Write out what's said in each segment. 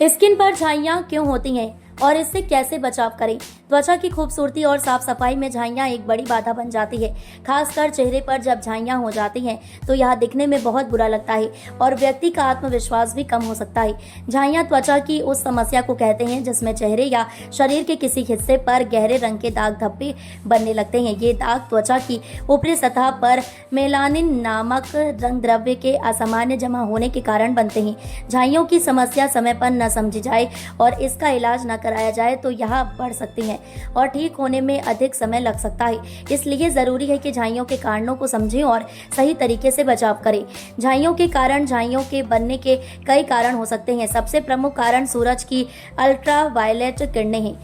Skin पर झाइयाँ क्यों होती हैं और इससे कैसे बचाव करें? त्वचा की खूबसूरती और साफ सफाई में झाइयाँ एक बड़ी बाधा बन जाती है। खासकर चेहरे पर जब झाइयाँ हो जाती हैं तो यह दिखने में बहुत बुरा लगता है और व्यक्ति का आत्मविश्वास भी कम हो सकता है। झाइयाँ त्वचा की उस समस्या को कहते हैं जिसमें चेहरे या शरीर के किसी हिस्से पर गहरे रंग के दाग धब्बे बनने लगते हैं। ये दाग त्वचा की ऊपरी सतह पर मेलानिन नामक रंग द्रव्य के असामान्य जमा होने के कारण बनते हैं। झाइयों की समस्या समय पर न समझी जाए और इसका इलाज न कराया जाए तो यह बढ़ सकती है और ठीक होने में अधिक समय लग सकता है। इसलिए जरूरी है कि झाइयों के कारणों को समझें और सही तरीके से बचाव करें। झाइयों के कारण झाइयों के बनने के कई कारण हो सकते हैं। सबसे प्रमुख कारण सूरज की अल्ट्रावायलेट किरणें हैं।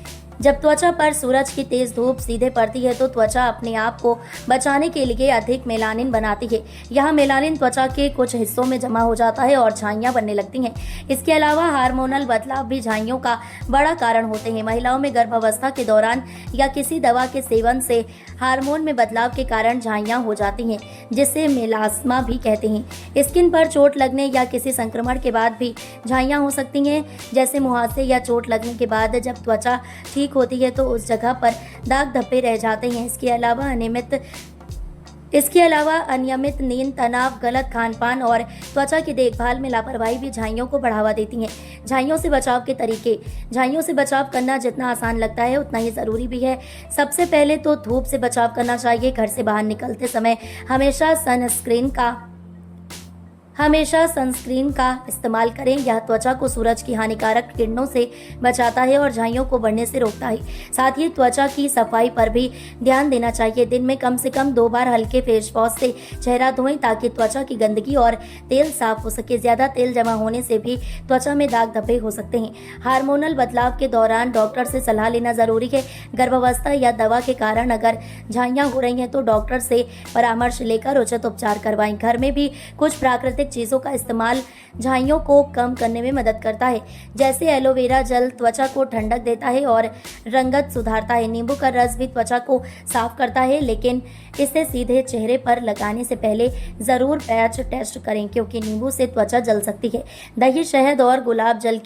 जब त्वचा पर सूरज की तेज धूप सीधे पड़ती है तो त्वचा अपने आप को बचाने के लिए अधिक मेलानिन बनाती है। यह मेलानिन त्वचा के कुछ हिस्सों में जमा हो जाता है और झाइयाँ बनने लगती हैं। इसके अलावा हार्मोनल बदलाव भी झाइयों का बड़ा कारण होते हैं। महिलाओं में गर्भावस्था के दौरान या किसी दवा के सेवन से हार्मोन में बदलाव के कारण झाइयाँ हो जाती हैं, जिसे मेलास्मा भी कहते हैं। स्किन पर चोट लगने या किसी संक्रमण के बाद भी झाइयाँ हो सकती हैं, जैसे मुहासे या चोट लगने के बाद जब त्वचा ठीक होती है तो उस जगह पर दाग धब्बे रह जाते हैं। इसके अलावा अनियमित नींद, तनाव, गलत खान-पान और त्वचा की देखभाल में लापरवाही भी झाइयों को बढ़ावा देती हैं। झाइयों से बचाव के तरीके। झाइयों से बचाव करना जितना आसान लगता है उतना ही ज़रूरी भी है। सबसे पहले तो धूप से बचाव करना चाहिए। घर से बाहर निकलते समय हमेशा सनस्क्रीन का इस्तेमाल करें। यह त्वचा को सूरज की हानिकारक किरणों से बचाता है और झाइयों को बढ़ने से रोकता है। साथ ही त्वचा की सफाई पर भी ध्यान देना चाहिए। दिन में कम से कम 2 बार हल्के फेस वॉश से चेहरा धोएं ताकि त्वचा की गंदगी और तेल साफ हो सके। ज्यादा तेल जमा होने से भी त्वचा में दाग धब्बे हो सकते हैं। हार्मोनल बदलाव के दौरान डॉक्टर से सलाह लेना जरूरी है। गर्भावस्था या दवा के कारण अगर झाइयाँ हो रही हैं तो डॉक्टर से परामर्श लेकर उचित उपचार करवाएं। घर में भी कुछ प्राकृतिक चीजों का इस्तेमाल झाइयों को कम करने में मदद करता है, जैसे एलोवेरा जेल त्वचा को ठंडक देता है और रंगत सुधारता है। नींबू का रस भी त्वचा को साफ करता है, लेकिन इसे सीधे चेहरे पर लगाने से पहले जरूर पैच टेस्ट करें क्योंकि नींबू से त्वचा जल सकती है। दही, शहद और गुलाब जल के